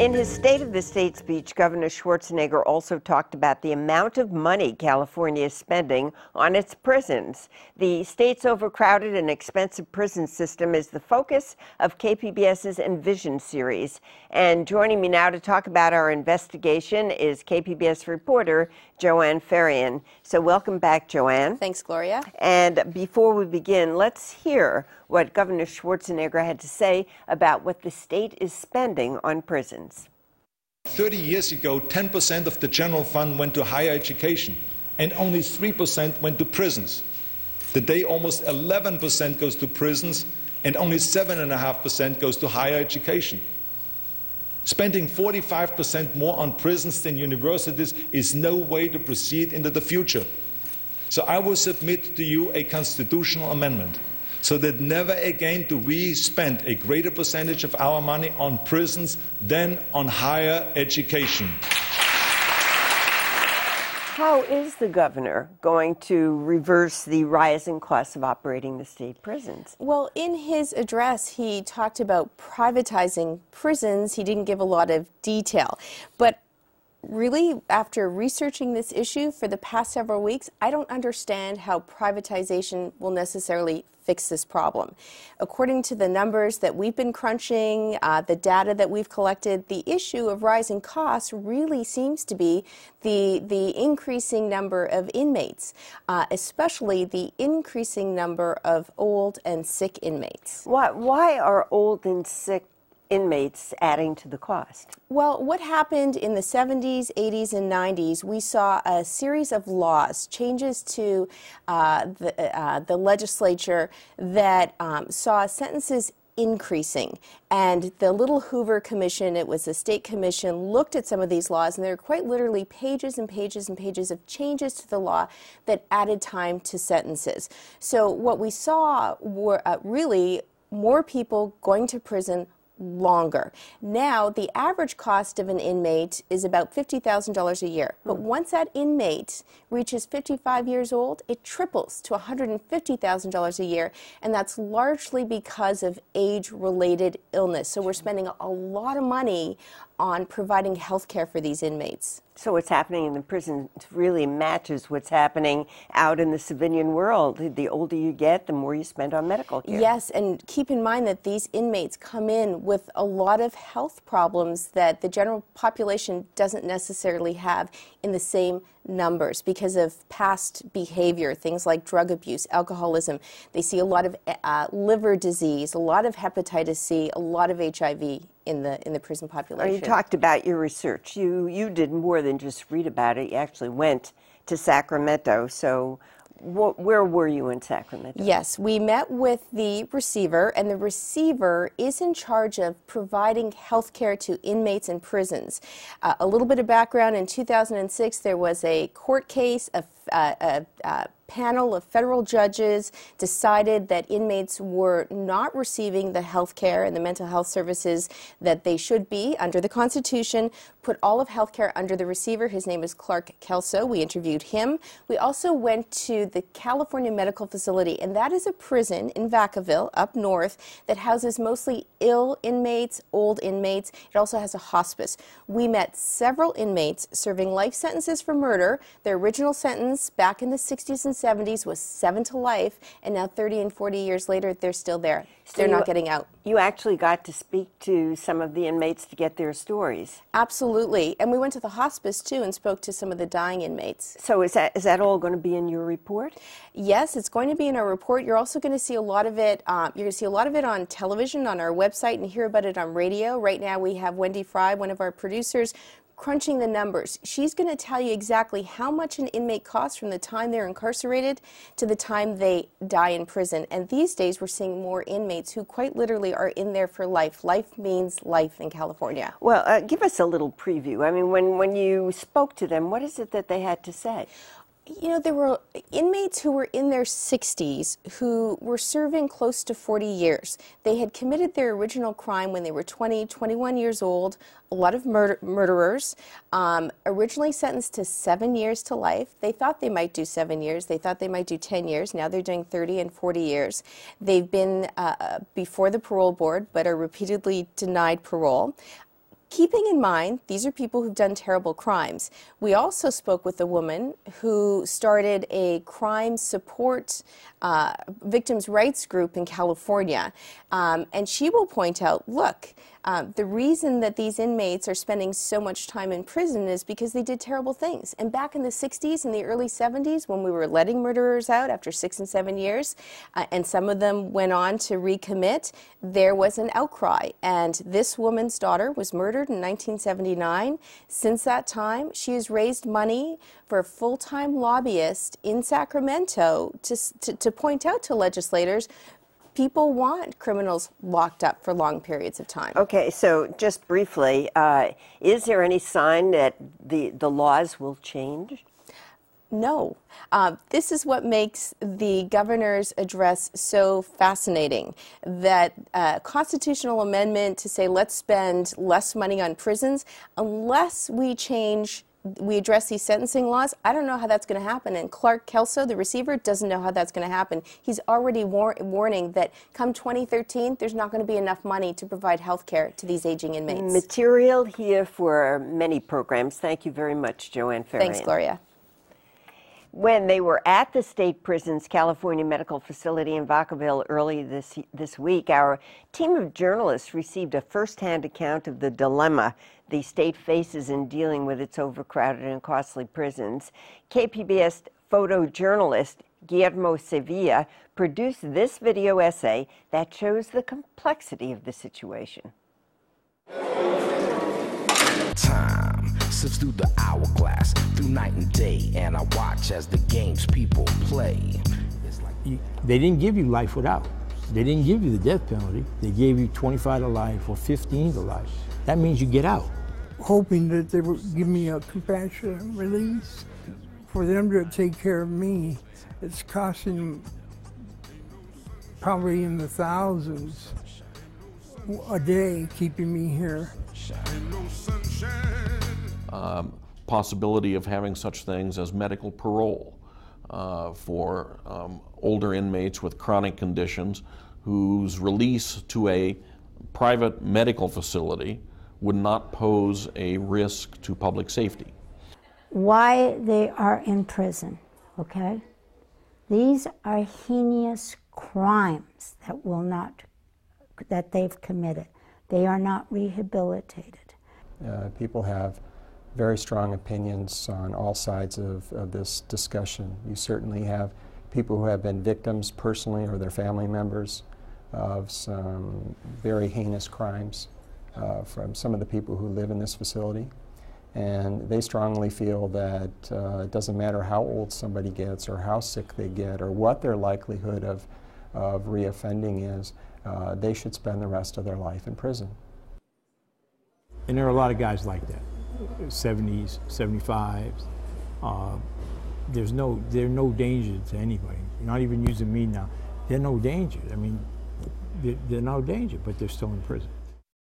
In his State of the State speech, Governor Schwarzenegger also talked about the amount of money California is spending on its prisons. The state's overcrowded and expensive prison system is the focus of KPBS's Envision series. And joining me now to talk about our investigation is KPBS reporter Joanne Ferrian. So welcome back, Joanne. Thanks, Gloria. And before we begin, let's hear what Governor Schwarzenegger had to say about what the state is spending on prisons. 30 years ago, 10% of the general fund went to higher education, and only 3% went to prisons. Today, almost 11% goes to prisons, and only 7.5% goes to higher education. Spending 45% more on prisons than universities is no way to proceed into the future. So I will submit to you a constitutional amendment so that never again do we spend a greater percentage of our money on prisons than on higher education. How is the governor going to reverse the rising costs of operating the state prisons? Well, in his address, he talked about privatizing prisons. He didn't give a lot of detail. But really, after researching this issue for the past several weeks, I don't understand how privatization will necessarily fix this problem. According to the numbers that we've been crunching, the data that we've collected, the issue of rising costs really seems to be the increasing number of inmates, especially the increasing number of old and sick inmates. Why are old and sick inmates adding to the cost? Well, what happened in the 70s, 80s, and 90s, we saw a series of laws, changes to the legislature that saw sentences increasing. And the Little Hoover Commission, it was a state commission, looked at some of these laws, and there are quite literally pages and pages and pages of changes to the law that added time to sentences. So what we saw were really more people going to prison longer. Now, the average cost of an inmate is about $50,000 a year. But once that inmate reaches 55 years old, it triples to $150,000 a year, and that's largely because of age-related illness. So we're spending a lot of money on providing health care for these inmates. So what's happening in the prison really matches what's happening out in the civilian world. The older you get, the more you spend on medical care. Yes, and keep in mind that these inmates come in with a lot of health problems that the general population doesn't necessarily have in the same numbers because of past behavior, things like drug abuse, alcoholism. They see a lot of liver disease, a lot of hepatitis C, a lot of HIV in the prison population. You talked about your research. You did more than just read about it. You actually went to Sacramento. So where were you in Sacramento? Yes, we met with the receiver, and the receiver is in charge of providing health care to inmates in prisons. A little bit of background, in 2006 there was a court case, a panel of federal judges decided that inmates were not receiving the health care and the mental health services that they should be under the Constitution, put all of health care under the receiver. His name is Clark Kelso. We interviewed him. We also went to the California Medical Facility, and that is a prison in Vacaville, up north, that houses mostly ill inmates, old inmates. It also has a hospice. We met several inmates serving life sentences for murder. Their original sentence back in the 60s and 70s was 7 to life, and now 30 and 40 years later, they're still there. They're not getting out. You actually got to speak to some of the inmates to get their stories. Absolutely. And we went to the hospice, too, and spoke to some of the dying inmates. So is that all going to be in your report? Yes, it's going to be in our report. You're also going to see a lot of it. You're going to see a lot of it on television, on our website, and hear about it on radio. Right now, we have Wendy Fry, one of our producers, crunching the numbers. She's going to tell you exactly how much an inmate costs from the time they're incarcerated to the time they die in prison. And these days we're seeing more inmates who quite literally are in there for life. Life means life in California. Well, give us a little preview. I mean, when you spoke to them, what is it that they had to say? You know, there were inmates who were in their 60s who were serving close to 40 years. They had committed their original crime when they were 20, 21 years old, a lot of murderers, originally sentenced to 7 years to life. They thought they might do 7 years. They thought they might do 10 years. Now they're doing 30 and 40 years. They've been before the parole board but are repeatedly denied parole. Keeping in mind, these are people who've done terrible crimes. We also spoke with a woman who started a crime support victims' rights group in California. And she will point out, look, the reason that these inmates are spending so much time in prison is because they did terrible things. And back in the 60s and the early 70s, when we were letting murderers out after 6 and 7 years, and some of them went on to recommit, there was an outcry. And this woman's daughter was murdered in 1979. Since that time, she has raised money for a full-time lobbyist in Sacramento to point out to legislators people want criminals locked up for long periods of time. Okay, so just briefly, is there any sign that the laws will change? No. This is what makes the governor's address so fascinating, that constitutional amendment to say let's spend less money on prisons, unless we address these sentencing laws, I don't know how that's going to happen. And Clark Kelso, the receiver, doesn't know how that's going to happen. He's already warning that come 2013, there's not going to be enough money to provide health care to these aging inmates. Material here for many programs. Thank you very much, Joanne Ferran. Thanks, Gloria. When they were at the state prison's California Medical Facility in Vacaville early this week, our team of journalists received a first-hand account of the dilemma the state faces in dealing with its overcrowded and costly prisons. KPBS photojournalist Guillermo Sevilla produced this video essay that shows the complexity of the situation. Time sifts through the hourglass, through night and day, and I watch as the games people play. They didn't give you life without. They didn't give you the death penalty. They gave you 25 to life or 15 to life. That means you get out. Hoping that they would give me a compassionate release. For them to take care of me, it's costing probably in the thousands a day keeping me here. Possibility of having such things as medical parole for older inmates with chronic conditions whose release to a private medical facility would not pose a risk to public safety. Why they are in prison, okay? These are heinous crimes that they've committed. They are not rehabilitated. People have very strong opinions on all sides of this discussion. You certainly have people who have been victims personally or their family members of some very heinous crimes from some of the people who live in this facility. And they strongly feel that it doesn't matter how old somebody gets or how sick they get or what their likelihood of reoffending is, they should spend the rest of their life in prison. And there are a lot of guys like that, 70s, 75s. There are no danger to anybody. You're not even using me now. They're no danger. I mean, they're no danger, but they're still in prison.